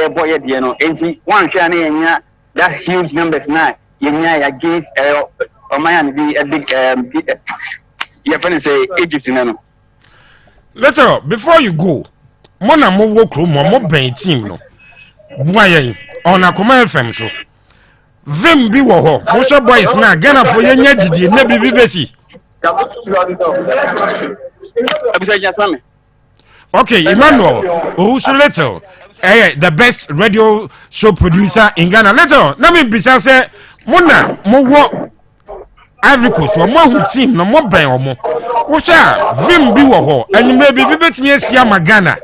yeah boy at the end. And one shiny that huge numbers now. Yenya against Oman be a big your friend say Egypt no. Later before you go, Mona mo work room mo ben team no. Why on Akoma FM so. Vim bi wo ho. Mo boys na Ghana for yenya didi na bibi besi. Okay, Emmanuel, Owusu Little, the best radio show producer in Ghana. Little, let me be say, Mona, mo wo Ivory Coast, so mo hu team no mo ben omo. Wo sha Vim bi wo ho, and maybe be betimi asia ma Ghana.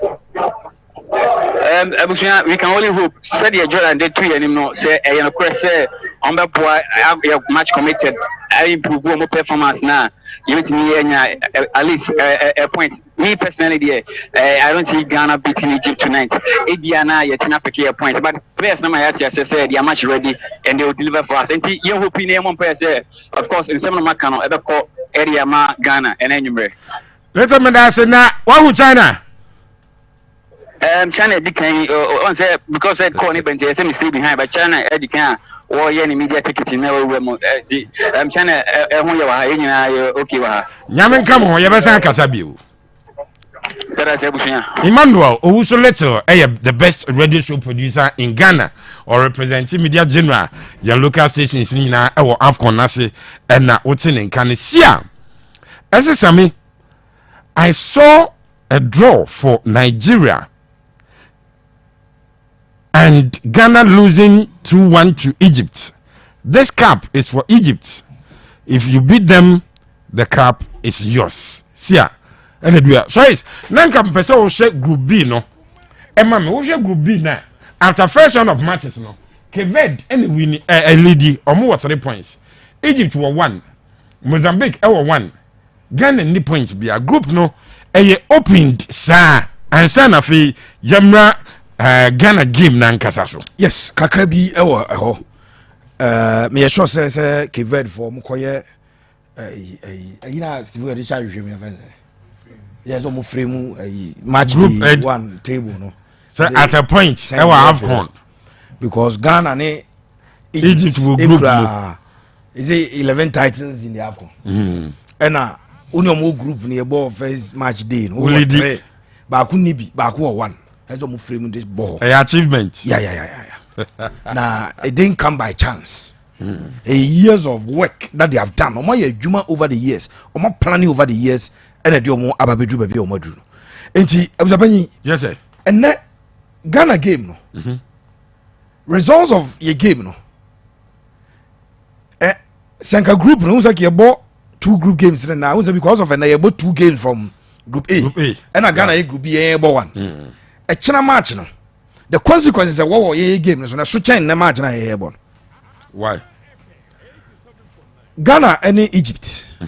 We can only hope. Said the Jordan did 2 anymore. Say, you know, say on the boy, I match committed. I improve more performance now. You meet me at least a point. Me personally, I don't see Ghana beating Egypt tonight. Ibiana, yet not pick a point. But players, no matter as I said, they are much ready and they will deliver for us. And you hope in one player say, of course, in some of my cano ever call area ma Ghana and anywhere. Let's say now, what would China? China decline because I call it say me stay behind, but China decline or any media ticket in no China okay wa Nyamen come on, you better Kasabiu. Emmanuel Owusu Little, the best radio show producer in Ghana or representing media general, your local stations in our AFCON nasi and na Otin in Canada. As a I saw a draw for Nigeria. And Ghana losing 2-1 to Egypt. This cup is for Egypt. If you beat them, the cup is yours. See ya. So it's Nanka Pesa will share Group B, no. Emma, we will share Group B now. After first round of matches, no. Keved and win a lady or more 3 points. Egypt were 1. Mozambique were 1. Ghana any points be a group no. Opened sa and sana fi Yamra. Ghana game na nkasa so. Yes, kakra bi ewo ho. Me sure say Keved for mkoye na Steve Richard hwehwe me fa. Yes, o mo frame match group one table no. So at a point ewo AFCON because Ghana ne Egypt will group is it 11 titles in the AFCON. And only group ne ball first match day no. Ba ku ni bi ba ku 1. That's what frame this ball. Achievement. Yeah. Nah, it didn't come by chance. Years of work that they have done. Omo ye juma over the years. Omo planning over the years. And they omo ababeju baby omo do. Enti abusabanyi. Yes sir. And that Ghana game no. Results of your game no. Sanka group no say you bought 2 group games now. Because of you bought 2 games from group A. Group A. And Ghana group B bought 1. A China match no. The consequences of what ye game so na so chen na match na ye bon. Why? Ghana and Egypt.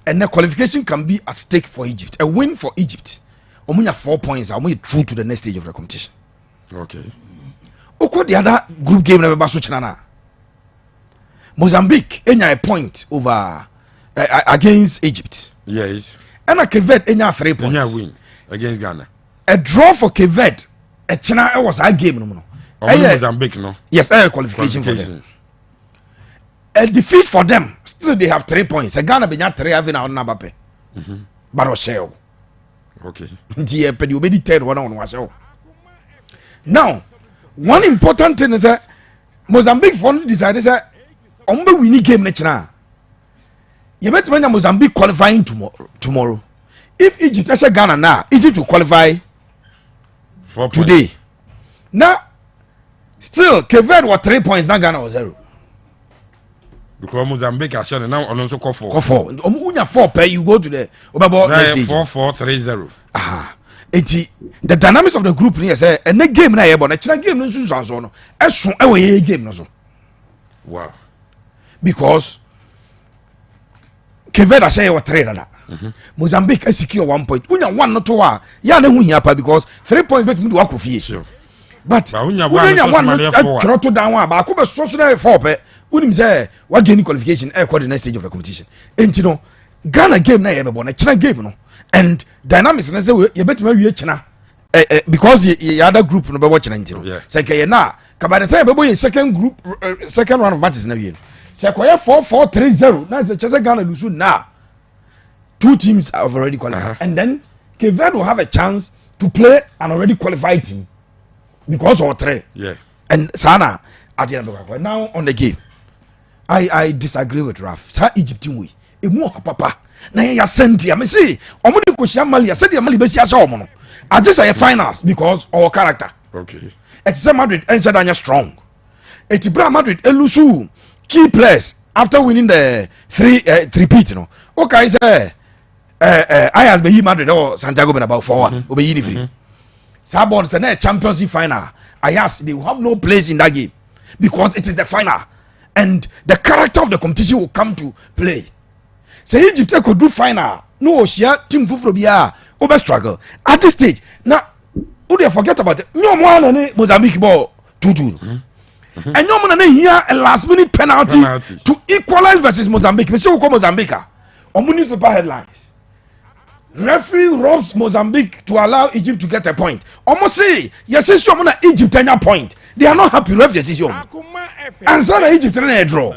And the qualification can be at stake for Egypt. A win for Egypt. Omunya 4 points are we through to the next stage of the competition. Okay. Oko the other group game na be so China na. Mozambique enya a point over against Egypt. Yes. And a Keved enya 3 points. Enya win against Ghana. A draw for Keved. A China was a game no. Mozambique no. Yes, qualification for them. A defeat for them. Still they have 3 points. A Ghana be 3 having on Nabape. But Rochelle. Okay. The you be third one on Rochelle. Now, one important thing is that Mozambique fund decided that on we need game China. You bet when Mozambique qualifying tomorrow. If Egypt as a Ghana now, Egypt will qualify 4 today. Points. Now, still, Keved was 3 points, now Ghana was 0. Because Mozambique has shown now also call 4. Call 4. Unya 4 pay, you go to the next 4-4-3-0. The dynamics of the group here say, and the game na yebo na chira game no so so no. Esun e we game no so. Wow. Because Keved say you 3 dada. Mozambique secure 1 point. Unya 1 no to wa. Ya na hu hia pa because 3 points bet me do akofie. Sure. But unya 1 throw to down wa ba ko be so so na 4 pe. Unim say what gain qualification e kwa the next stage of the competition. Enti no Ghana game na yebo na chira game no. And dynamics na say you bet me wie china because the other group no be watching until say na by the time be second group second round of matches na we say koye 4-4-3-0 na say Chelsea Ghana lose now 2 teams have already qualified and then Cape Verde will have a chance to play an already qualified team because of 3 and sana at the end of the now on the game I disagree with Raf sa Egypt team we emu papa na ya sentia me see omudi ko shia Mali said Mali be sia sha omo no I just say finals because our character it's Madrid and Sadanya strong it's Bra Madrid elusu key players after winning the 3-peat you know okay say I has be Madrid or Santiago been about 4-1 obe yi ni free Sabon say na Champions League final I ask they will have no place in that game because it is the final and the character of the competition will come to play. Say Egypt could do final no share team fufuro bia over struggle at this stage now who they forget about it no one and Mozambique ball 2-2 and no one here a last minute penalty to equalize versus Mozambique me say we call Mozambique on newspaper headlines referee robs Mozambique to allow Egypt to get a point almost say yes is your Egypt any point they are not happy ref decision and so Egypt a draw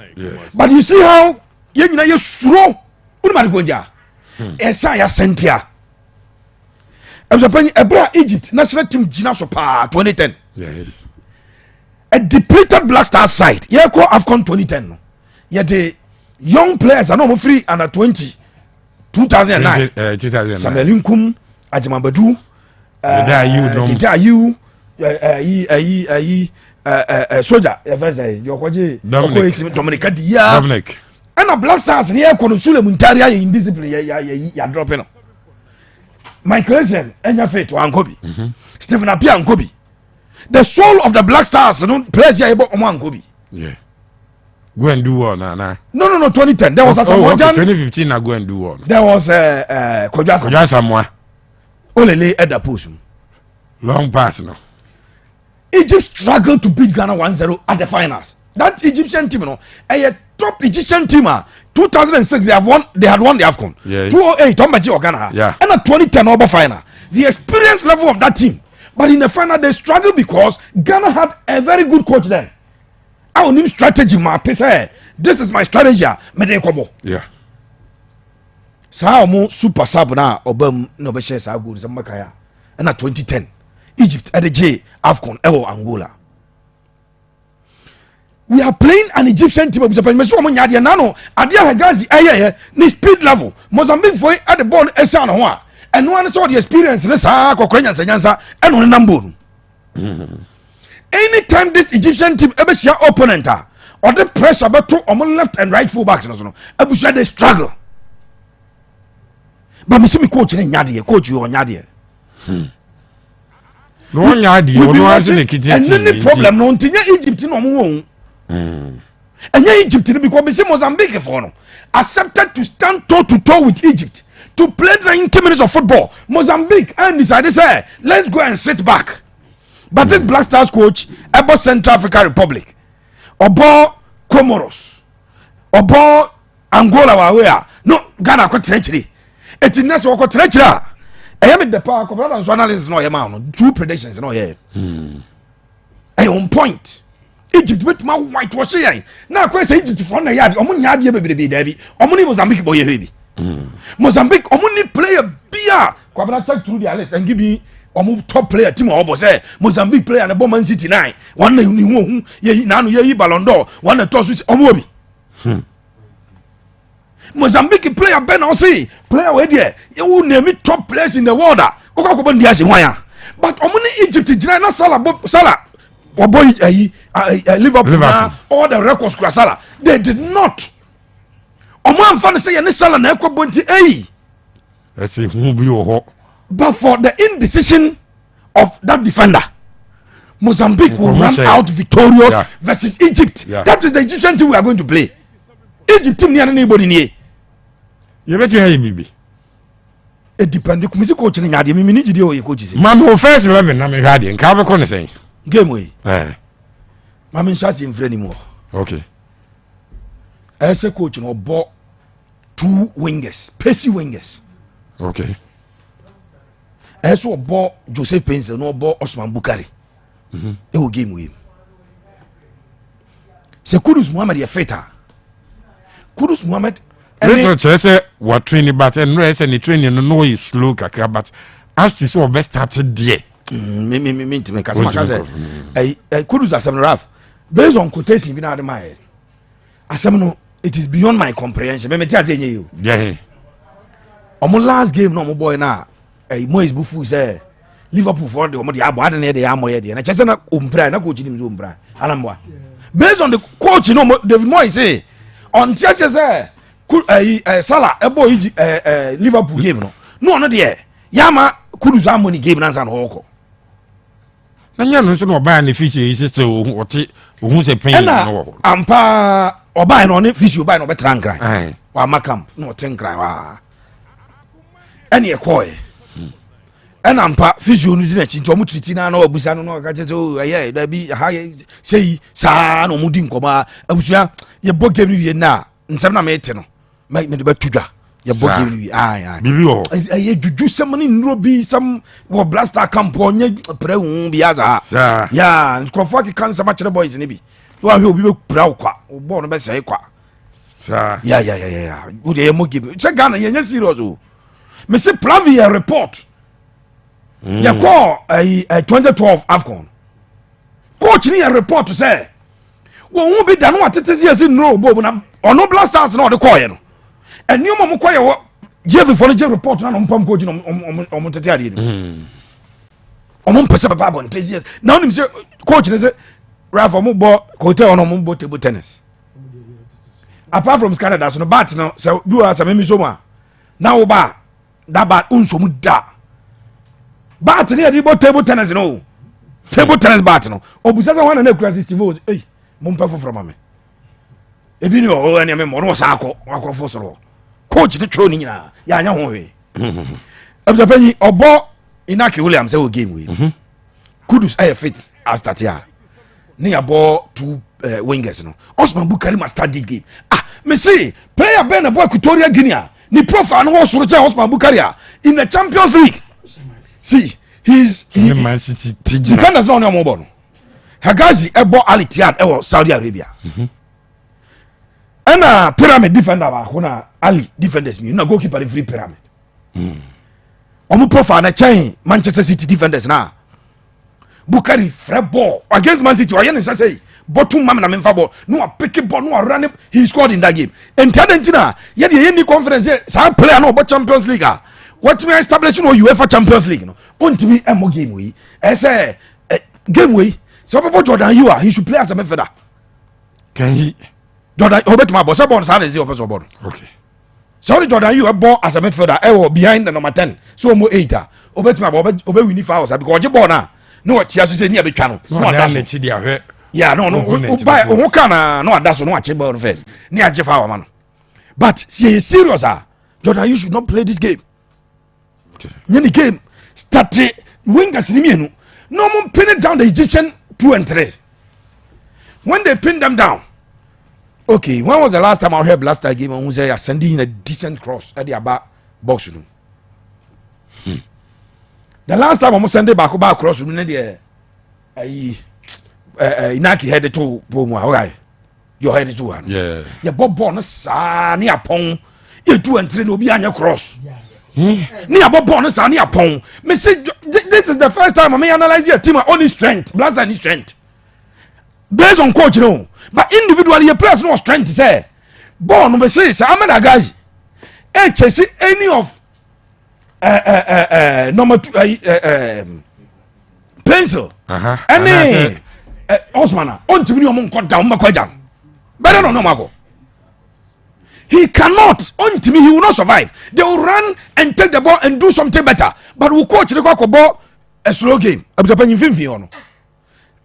but you see how you slow Goja esa ya sentia Egypt national team Gina Sopa 2010 a depleted Black Stars side yeah call AFCON 2010 no yeah the young players are not free under 2009 Samuel Nkum Ajimambadu Didayu Soldier Dominic Dia and a Black Stars near Konusule Muntaria in discipline ya dropping Michael Essien enya fit to Ankobi Stephen Apia Ankobi the soul of the Black Stars don't place here about Ankobi go and do one no 2010 there was a 2015 na go and do one there was Kodja Samoa Olele at the post long pass no Egypt struggled to beat Ghana 1-0 at the finals that Egyptian team a top Egyptian team 2006 they had won the AFCON 2008 Ombaji Ghana and a 2010 over final the experience level of that team but in the final they struggled because Ghana had a very good coach then our new strategy ma say this is my strategy me dey kobo sa mo super sub na obam no be share sa goal some makaya and 2010 Egypt at the J AFCON ewo Angola we are playing an Egyptian team of Japan. So mo nyade na no ade ahagazi ni speed level Mozambique for at the ball esa no ho and one saw the experience ne sa kokranya nyansa and on number anytime this Egyptian team ever share opponent or the pressure beto on left and right full backs no ebusia they struggle but me see me coach ne nyade coach you on nyade no nyade no ase ne kiti and any problem no ntinya Egypt no mo won and Egypt because we see Mozambique for no accepted to stand toe to toe with Egypt to play 90 minutes of football. Mozambique and decided say let's go and sit back. But this Black Stars coach about Central African Republic about Comoros about Angola where no Ghana ko treachery it is ko treachery I am the power of analysis no man two predictions no here on point Egypt with my white wash here. Now, question Egypt for na yard. Omo nyade bebrebe dabi. Omo ni Mozambique boy heavy. Mozambique omo ni player bia. Kwabena check through the list and give me omo top player team obo say Mozambique player na Man City 9. One na ni hu ye na no ye Ballon d'Or. One na toss omo obi. Mozambique player Ben Osei player we there. You name it top players in the world. Okakobon dia se hwan. But omo ni Egypt gina na Salah or boy Liverpool all the records Krasala they did not man fan say any sala na ekwo bonti let's see who be your but for the indecision of that defender Mozambique will run out victorious versus Egypt that is the Egyptian team we are going to play Egypt team near anybody near you bet you hey bibi it depend ku coach ni nyade me ni gide o ye coach man who first 11 na me hade nka be ko ne say game way mama nshasi infre ni mo okay ese coach no bought 2 wingers pacey wingers okay ɛso ɔbɔ Joseph Pencil no ɔbɔ Osman Bukari ɛwɔ game wei sɛ Kudus Muhammad yɛ fit a Kudus Muhammad Retro kyerɛ sɛ wa training but and no sɛ ne training no is slow kakra but as to so best started there me kasama kase Kudus asem Raf based on quotation bi na ade ma asem no it is beyond my comprehension me tell say you yeah omo last game no omo boy na Moise Bufu say Liverpool for the omo de abo ade na de amoye de na kyerɛ sɛ na ompra na coach nim so ompra anamwa based on the coach no David Moyes say on church say Salah ebo Liverpool game no de yama Kudus amoni game na san hoko na nya no so no ba na fishi yi se wote ohun se pen no ampa oba no ne fishi oba no betra nkran wa makam no te nkran wa ene ekoe ena ampa fishi onu di na chi nto mu triti na na obusa no ka che so eye da bi ha sei sa no mu di nkoma abusua ye bo game ni na nsem na me te no me de batudwa ye bo game ni bilio ye juju sem ni nro bi sam wo blaster camp onye prehu bi aza ya nkrofo ki kan sama chere boys ni bi to ahwe obi be pra kwa bo no be sei kwa sa ya wo de ye mo game che Ghana ye nya serious o me se Plavia report ya ko 2012 AFCON coach ni ya report say wo hu bi da no atetesi asi nro bo na ono blasters na o de call ye no eni mo mo koye wo jeff for the report na no mpam coach no om tete ade ni om pese papa bon tete na onim se coach ne se Rafa mo bo kote ono mo bo table tennis apart from Canada so no bat no se du asa me so ma na wo ba da ba unso mu da bat ne ade bo table tennis no table tennis bat no obusa se wana na kura system o mo mpa fo from me ebi ni o ene me mo no sa akọ fo soro coach de tro ni nyina ya anya ho we abja pani obo Inaki Williams say o game we Kudus aye fit as statia ni abo two wingers no Osman Bukari must start this game me see player ben na boy Equatorial Guinea ni profile no soro che Osman Bukari in the Champions League see he's Man City defenders no mo bo no Hagazi ebo Al Ittihad ewo Saudi Arabia ana pyramid defender ba hona Ali defenders mi na goalkeeper the free pyramid omo profile na chain Manchester City defenders na Bukari free ball against Man City oye ne say bottom man na memfa ball no a pick ball no a run he scored in that game entina ye de any conference sa player no Champions League what me establish no UEFA Champions League no ontimi emo game we say game we so people Jordan you he should play as a midfielder can he Jordan obet my boss born sa dey opposite born okay sorry Jordan you ball as a midfielder behind the number 10 so mo 8 obet my obe win fouls because je ball na no tia so say ni abetwa no no da na chi dia hwe yeah no buy who can no adaso no ache ball first ni aje foul man but see serious Jordan you should not play this game okay any game start wingers ni mienu no mo pin it down the Egyptian 2 and 3 when they pin them down. Okay, when was the last time I heard blaster game and who say you're sending a decent cross at the about box room? The last time I'm sending back cross room, Inaki headed to Poma, alright. You're headed to one. Yeah. Your Bob Bonus, near Pong, you 2 and 3 will be on your cross. Near Bob Bonus, near Pong. This is the first time I may analyze your team on his strength, blaster and his strength. Based on coach, no. But individually, your players no strength. Say, born we say, I'm a guy. HSC any of number 2 pencil. Any Osmana on to me among cut down Makwajan. Better no Mago. He cannot on to me, he will not survive. They will run and take the ball and do something better. But we coach the cock ball a slow game. I'm Japan Fion.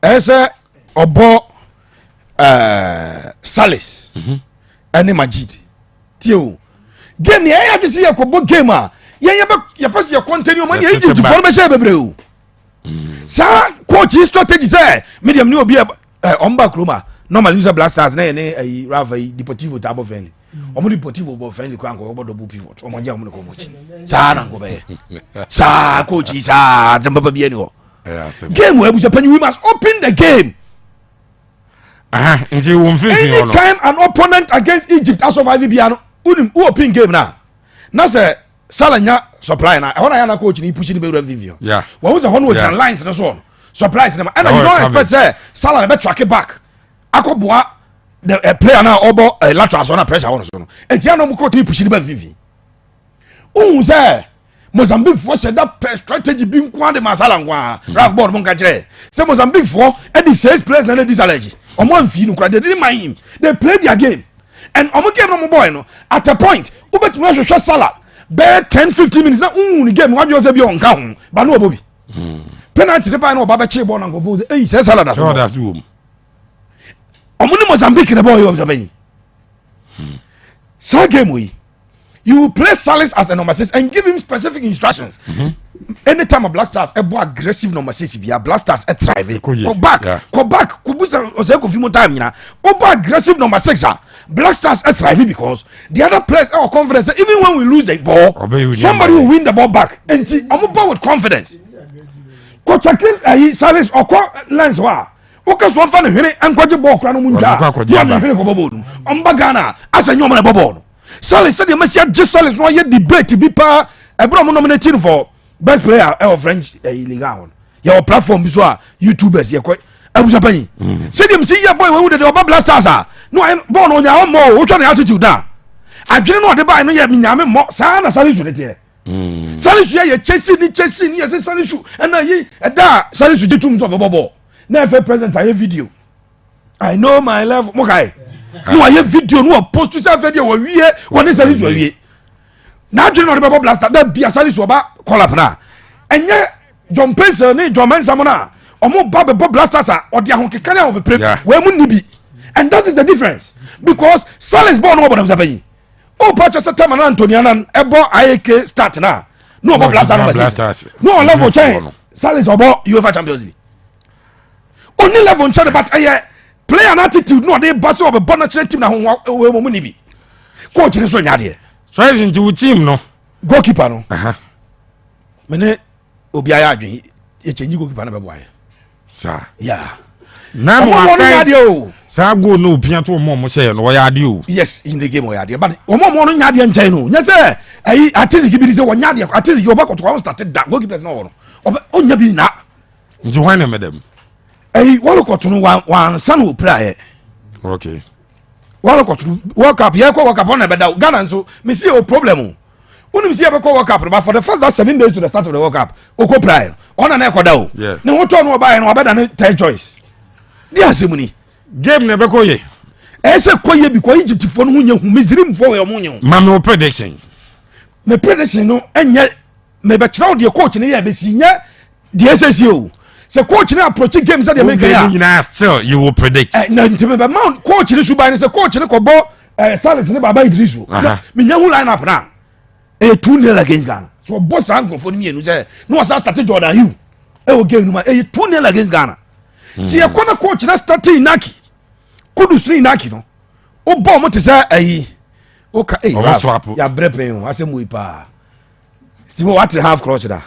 As obo Salis ene Majid tio game ya ya see ya kobo game ya pass ya continue man ya Egypt for be share bebre o sa coach strategy say medium ni obi omba kroma normal user blasters na Rafa Deportivo Tabo friendly omuni Deportivo bo friendly kwa ngo obo double pivot omonja omuni ko mochi sa na ngo be sa coach sa zamba bia ni ho game we busa panyi we must open the game nti wo mfimfini no anytime an opponent against Egypt as of bia no unim who open game na say salanya supply na hona ya na coach ni push ni be run vivio yeah wo say hono we lines na so supplies na and you don't expect say Salah be track back akoboa the player now obo lateral so na pressure on so no etia no mko to push ni ba vivi say Mozambique for said that strategy bi nko de masala nko Ralph board mon ka kire say Mozambique for e the 6 players na this allergy omo amfi no kra they didn't mind him they played their game and omo game no boy no at a point ubetumi hwehwe Salah be 10-15 minutes na ni game wa jo say bi on ka ho ba no obobi penalty de ba na oba be che ball na go say say Salah da so that's do omuni Mozambique the boy you observe so game we you play Salis as a number 6 and give him specific instructions. Anytime a Black Stars a more aggressive number 6 be a Black Stars a drive go back kubusa oseko fimo time na over aggressive number 6 Black Stars a drive because the other players are confidence even when we lose the ball somebody will win the ball back and I'm ball with confidence coach akin Salis okọ lens wa oka so fa no hwere ankwaje ball kra no munja ya no hwere ko ball no omba Ghana asanyo mo na ball no Salis said the Messia just Salis no ye debate bi pa ebro mo nominating for best player of French league on your platform so YouTubers ye ko abusa pan said them see your boy we dey oba blasters no ball no nya mo wo twa na attitude da adwene no de ba no ye nyame mo sa na Salis de te Salis ye Chelsea ni ye Salis and yi da Salis de tum so bobo na fe present aye video I know my level mo kai no aye video no post to say video we wie woni Salis we wie na adwene no de bobo blaster da bia Salis oba call up na enye John Pesa ni John Mensamo na omo ba be bobo blasters odi ahonkeka na we play we mu nibi and that is the difference because Salis born no obo da yi o purchase time na Antoniana ebo IAK start na no obo blasters no level change Salis obo UEFA Champions League only level change but player and attitude no dey bass of a bonus team na we mo ni bi coach ni so nya de so is into team no goalkeeper no mene obi aya adwen e chenji goalkeeper na be boy sa yeah na mo asai sa go no pia to mo say no ya de o yes in the game o ya de but mo no nya de nchen no nya say ayi atiziki bi say wo nya de atiziki obakoto wa start da goalkeeper no wo no o nya bi na nti why na madam wọ́n kọ̀ tunu wọn san wò pira yẹ. okay. wọ́n kọ̀ tunu world cup yẹ kọ́ world cup ọ̀nà ẹ̀bẹ̀dà Ghana nso mi si o problem o wọ́n mi si yẹ bẹ kọ́ world cup but for the first that 7 days to the start of the world cup o kò pira yẹ ọ̀nà náà ẹ̀kọ́ da o. ní wọ́n tọ́ ọ̀nà ọba yẹn ọba dà ní third choice. di àsèmù ni. game na ẹ bẹ kọ́ yẹ. ẹ ṣe kọ́ yẹ because Egypt fọ́ ni wọ́n yẹ hu Misiri fọ́ wẹ̀ ọmọ yẹ hu. maami o prediction. my prediction no ẹ nyẹ mẹ bẹ kyerɛ o deɛ coach ni yɛ bɛ si nyɛ deɛ ɛsɛ si o. So coach na approach games that they make ya still you will predict na ntime ba mount coach ni suban say coach ni ko bo Salis ni baba Idrisu me nya hu line up na 2-0 against Ghana so boss angle for me enu say no start Jordan you o game no ma 2-0 against Ghana si e kona coach na start Inaki Kudus ni Inaki no o bo mo te say ayi o ka ya brepe o asem we pa Steve what half clutch da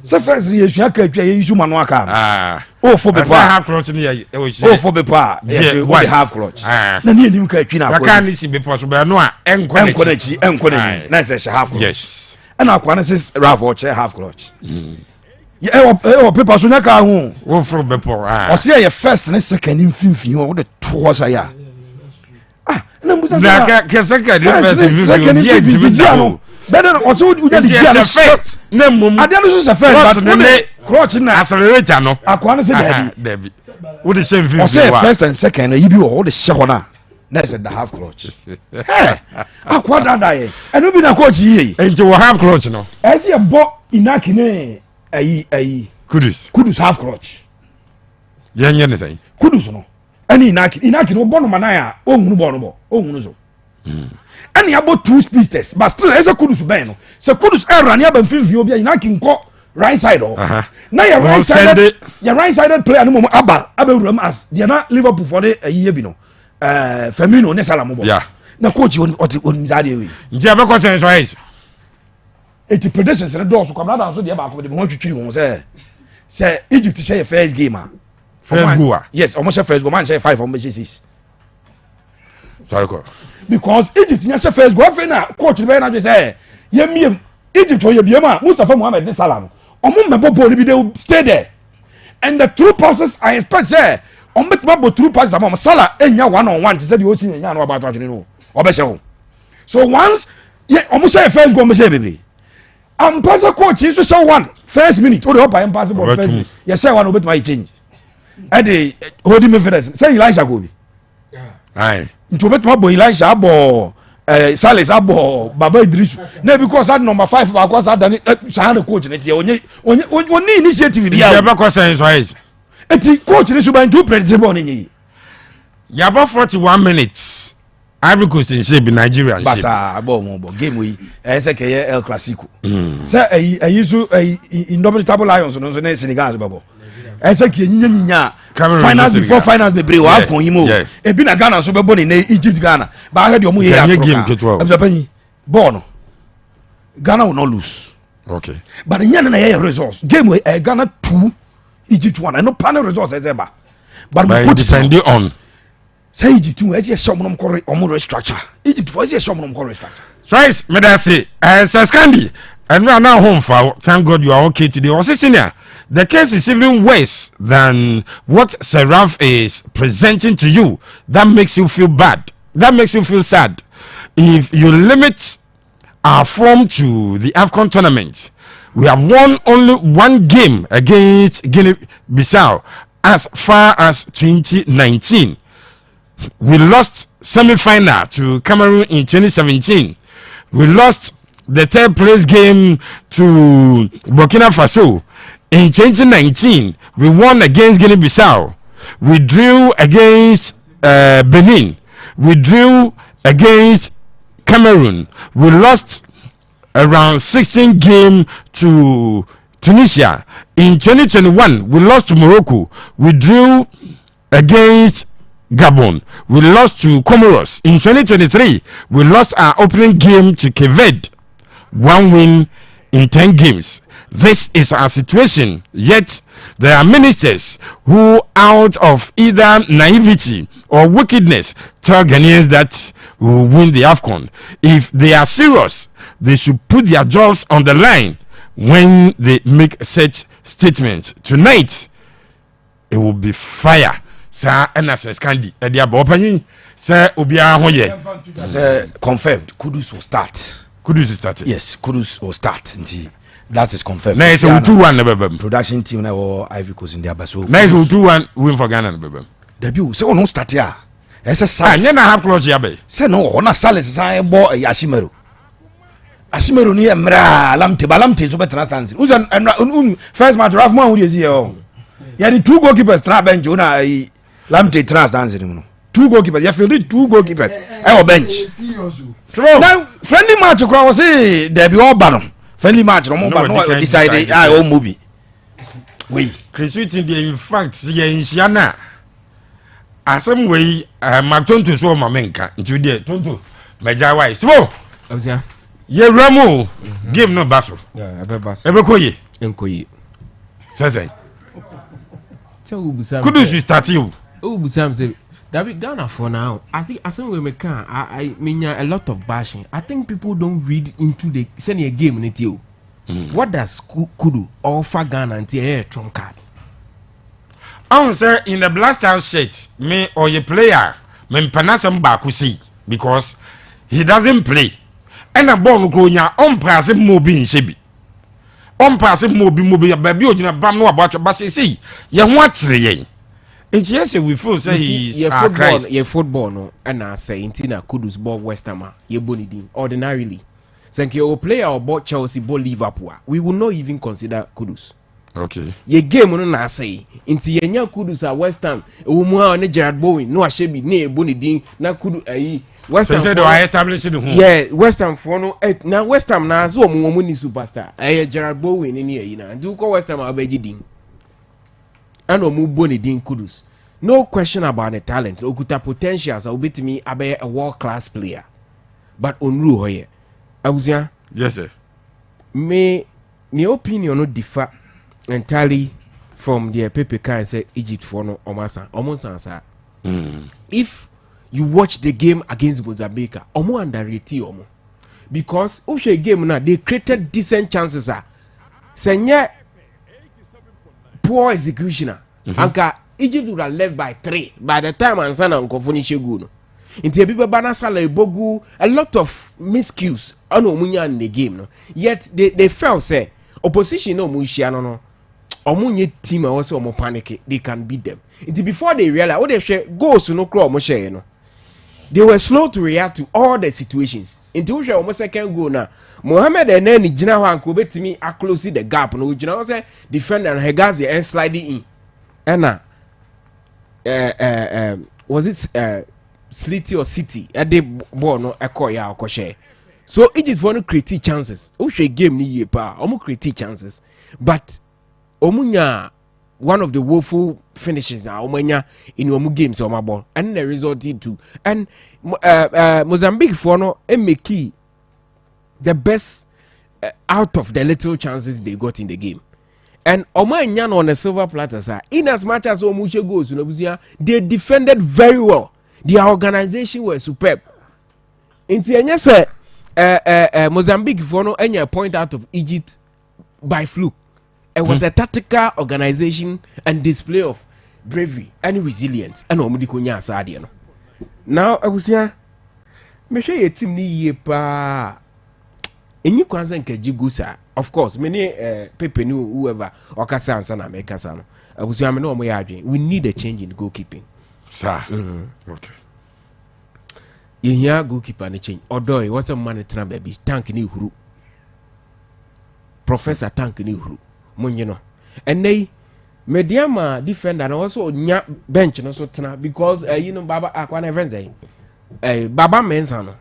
so first ye sua ka twa ye isu manu aka o fo be pa half clutch ni ye o fo be pa yes we half clutch na ni enim ka twi na akwa ka ni si be pa so be no a enko na na say half clutch yes and akwa na say Ralph o che half clutch ye o paper so nya ka hu o fo be pa o say ye first and second mfimfin o de to so ya na musa na ka second first mfimfin ye ntimi better also we get the first na mum ade no so first but we clutch na accelerator no akwa na say David wo de same o say first and second you be o de she ho na say the half clutch akwa da ye eno bi na coach yi enti wo half clutch no ese e bo Inaki ne ayi Kudus half clutch yenye ne say Kudus no ani Inaki no bo no manaya o hunu bo no bo o hunu so and you about 2 speedsters but still as a Kudus ben no so Kudus run ya ban fimfi obi Inaki nko right side o na your right sided player no mo aba uram as they na Liverpool for the year bi no Firmino ne Salah mo bo na coach on zade we nti abeko sen so is eti predictions na do so kwabra da so de ba ko de ho twitwiri ho say Egypt share first game first goal yes almost first goal man share 5 almost 6 sorry ko because Egypt nya share first goal fe na coach be na say ye miem Egypt for ye biema Mustafa Mohamed Salah no omo mebo ball bi dey stay there and the true passes I expect say on bet mabo true passes am Salah enya one on one to say the osi enya no about atwene no obehye ho so once ye omo share first goal me share bebre am pass coach so share one first minute o dey up am pass ball first minute ye share one obet my change e dey holding me first say Elisha go bi aye nti obet mabo Elisha abo Salis abo Baba Idrisu na because that number 5 ba because that san coach ne tie onye initiative bia ya ba ko sen so is eti coach ne so ban too predictable ne yi ya ba 41 minutes Ivory Coast in shape Nigeria shape basa abo mo bo game we say ke El Clasico say ayi so indomitable lions no so na Senegal babo say ke nyinya finals before finals be break wa AFCON yimo e bi na Ghana so be boni na Egypt Ghana ba he de omo ye Africa ball no Ghana will not lose okay but nyana na ye results game we Ghana 2 Egypt 1 no panel results as ever but we put depending on say Egypt 2 as ye show mo correct omo restructure Egypt for as ye show mo correct restructure so is me that say Saskandi and we are now home for thank God you are okay today or senior the case is even worse than what Seraph is presenting to you. That makes you feel bad. That makes you feel sad. If you limit our form to the AFCON tournament, we have won only one game against Guinea-Bissau as far as 2019. We lost semi-final to Cameroon in 2017. We lost the third place game to Burkina Faso. In 2019, we won against Guinea-Bissau. We drew against Benin. We drew against Cameroon. We lost around 16 games to Tunisia. In 2021, we lost to Morocco. We drew against Gabon. We lost to Comoros. In 2023, we lost our opening game to Cape Verde. 1 win in 10 games. This is our situation, yet there are ministers who, out of either naivety or wickedness, tell Ghanaians that we will win the AFCON. If they are serious, they should put their jobs on the line when they make such statements. Tonight, it will be fire. Sir, NSS Candy, Edia Bopanyi, Sir Ubia Hoye. Sir, confirmed, Kudus will start. Kudus is started. Yes, Kudus will start. That is confirmed. Nice 2-1 production team na or Ivory Coast in there but so nice 2-1 win for Ghana bebe debut say no start here say Salis na half close ya be say no na Salis say bo Ashimero ni emra lamte so better stance first match Raf Mo we see here ya the 2 goalkeepers tra bench una lamte trans dance no 2 goalkeepers ya feel 2 goalkeepers e bench now friendly match kwa was say debut oba friendly match no no decide o movie we Chris Witting in fact ye insiana asem we Mactonto so mamenka nti de tonto meja wai so obia ye ramu game no baso ebe baso ebe koye enkoyi sese so ubusam kudu you start you ubusam say David Ghana for now I think asem we make I mean a lot of bashing. I think people don't read into the senior game in it. What does Kudu offer Ghana until a trump card? I say in the blast out shit, me or your player, me panasam bakusi because he doesn't play. And a born gronya on passing mobi in Shebi. On passing mobi, baby, or bam no about your bassy see. You watch the ye. And yes, we feel say he's football no, and I say Intina Kudus ball West Ham, ye bonidin ordinarily. Thank you, a player or bought Chelsea, ball Liverpool. We will not even consider Kudus. Okay. Ye game on na say into ye Kudus at West Ham. Umwa on Gerard Bowen. No, I should be near Bonidin. Na Kudu West Ham. So I established the home. Yeah, West Ham for no. Now West Ham na so mumuni superstar. Gerard Bowen in here. Do call West Ham abegidin. And Omu Bonidin Kudus. no question about the talent okuta potentials obetimi abe a world class player but onru hoye abusua yes sir me opinion no differ entirely from the Pepe can say Egypt for no omosansa if you watch the game against Mozambique omo underrate omo because the game now they created decent chances senye poor executioner anka Egypt would have left by 3 by the time ansana nkofoni shegu no inti ebibe bana sala ebogu a lot of miscues on omunya in the game no yet they felt say opposition no mushia no omunye team also omo panic they can beat them inti before they realize what they share goals no crawl omo share no they were slow to react to all the situations inti we share omo second goal na Mohamed Eneni gina ho anko betimi a close the gap no gina say defender Hegazi and sliding in ena was it Slitty or City at the ball no ekoya okoshe so Egypt for no create chances o hwe game ni ye pa omo create chances but omunya one of the woeful finishes na omanya in omu games omo ball and the result to and Mozambique for no make the best out of the little chances they got in the game. And Omanya on a silver platter, sir. In as much as Omuche goes, they defended very well. Their organization was superb. In the Mozambique for no any point out of Egypt by fluke. It was a tactical organization and display of bravery and resilience. And Omudikunya Sadiano. Now I was here. Me share a team ni yepa. And you can't say Jigusa. Of course, many people knew whoever Okasa and Sana Mekasano. I was we need a change in goalkeeping. Sir. Okay. You hear goalkeeper and change. Although what's a man at baby tank ni huru. Professor tank ni huru. Munjeno. And they mediama defender and also nya bench no so tana because you know Baba Akwana Venze. Baba Mensano.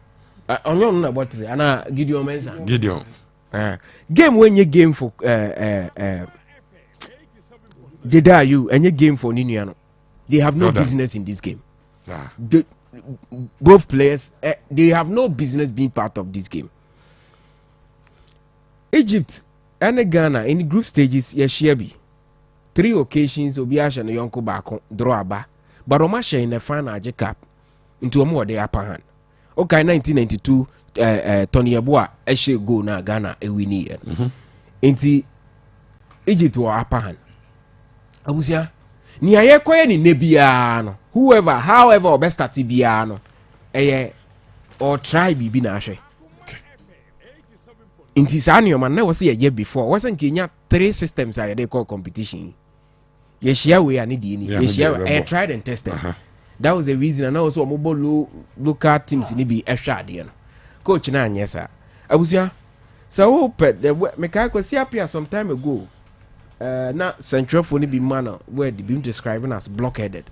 Onyo na bottle ana Gideon Mensa. Gideon. Game when you game for did you and you game for Niniano. They have no business in this game. Both players they have no business being part of this game. Egypt and Ghana in the group stages Yeshiabi 3 occasions Obiasha and Yonko Bako draw a bar but Omasha in the final Cup into a more the upper hand. Okay, 1992 Tony Yeboah eshe go na Ghana e wini ye. Inti Egypt wa upper hand. Abusia ni aye koye ni nebia no. Whoever, however or best start bia no. Or try bibi na ahwe. Inti sani o man na was a year before. Wasn't Kenya 3 systems are they call competition. Yeshia we are need ni. Yeshia tried and tested. That was the reason and also mobile local teams ni be extra there. Coach na anyesa. Abusia. So hope the meka ko see appear some time ago. Na central for ni be man where they been describing as blockheaded.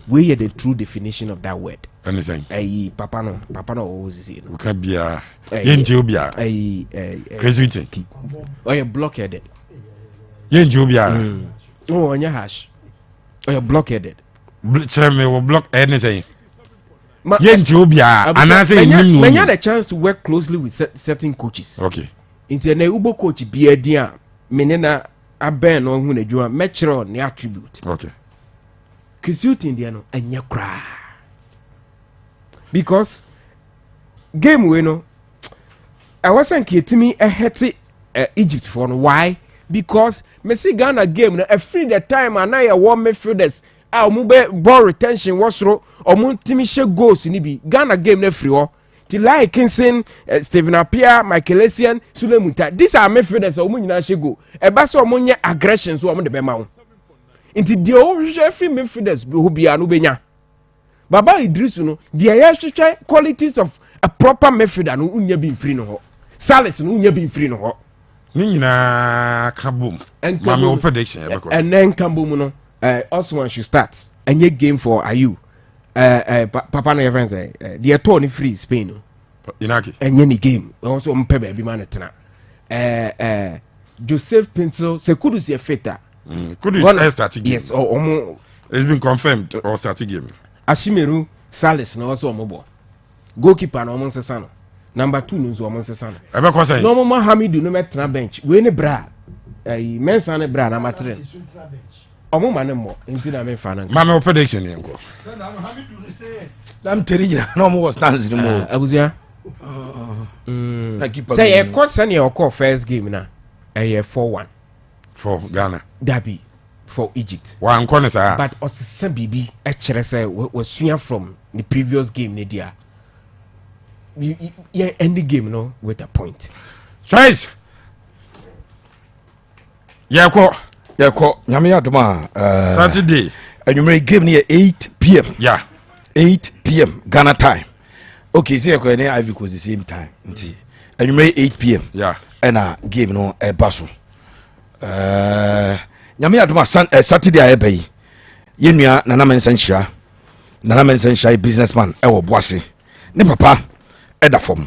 We hear the true definition of that word. Anything. Papa no always say no. Ka bia. Yenti obia. Crazy. Oh you blockheaded. Yenti obia. Oh on your hash. Oh you blockheaded. Me will block anything. Yenti obia. Anase you had a chance to work closely with certain coaches. Okay. Into na ubo coach bia dia menena aben no hu na djuma metro ne attribute. Okay. Kisuti ndia no anya kra. Because game we no I wasn't kitimi a heti Egypt for no why? Because Messi Ghana game no free the time and I warm midfielders mube ball retention was ro timi she goals ni bi Ghana game na free ho ti like Kinson Steven Appiah Michael Essien Sulemuta these are midfielders nyina she go e ba so nye aggression so de be ma ho nti de o hwe free midfielders bi ho bia no benya Baba Idrisu no de ya hwehwe qualities of a proper midfielder no unya bi free no ho Salis no unya bi free no ho ni nyina kabum ma me prediction e be ko and then kabum no Osman should start and ye game for Ayu. Papa na your friends the attorney free Spain. Inaki. And any game. Also mpebe bi man Joseph Pencil se kudu si feta. Kudu is starting. Yes, or It's been confirmed or starting game. Ashimeru Salis na also omobo. Goalkeeper na omo nsesa no. Number 2 no so omo nsesa no. Ebe ko say. No mo Hamidu no metra bench. We ne bra. Mensa ne bra na matre. Omo ma ne mo enti na me fa na. Ma me prediction yen ko. Lam teri jina no mo stands ni mo. Abuzia. Say e court send your call first game na. 4-1 for Ghana. Derby for Egypt. One corner sir. But osisa bibi e kire say we sua from the previous game ne dia. You end the game no with a point. Choice. Yako nyame adoma Saturday. And you may game near 8 p.m. Yeah. 8 p.m. Ghana time. Okay, see so any Ivy Coast the same time. And you may 8 p.m. Yeah. And a game no a basso. Nyame adoma Saturday a ebe. Yenua Nana Mensensha businessman e wo boase. Ne papa e da form.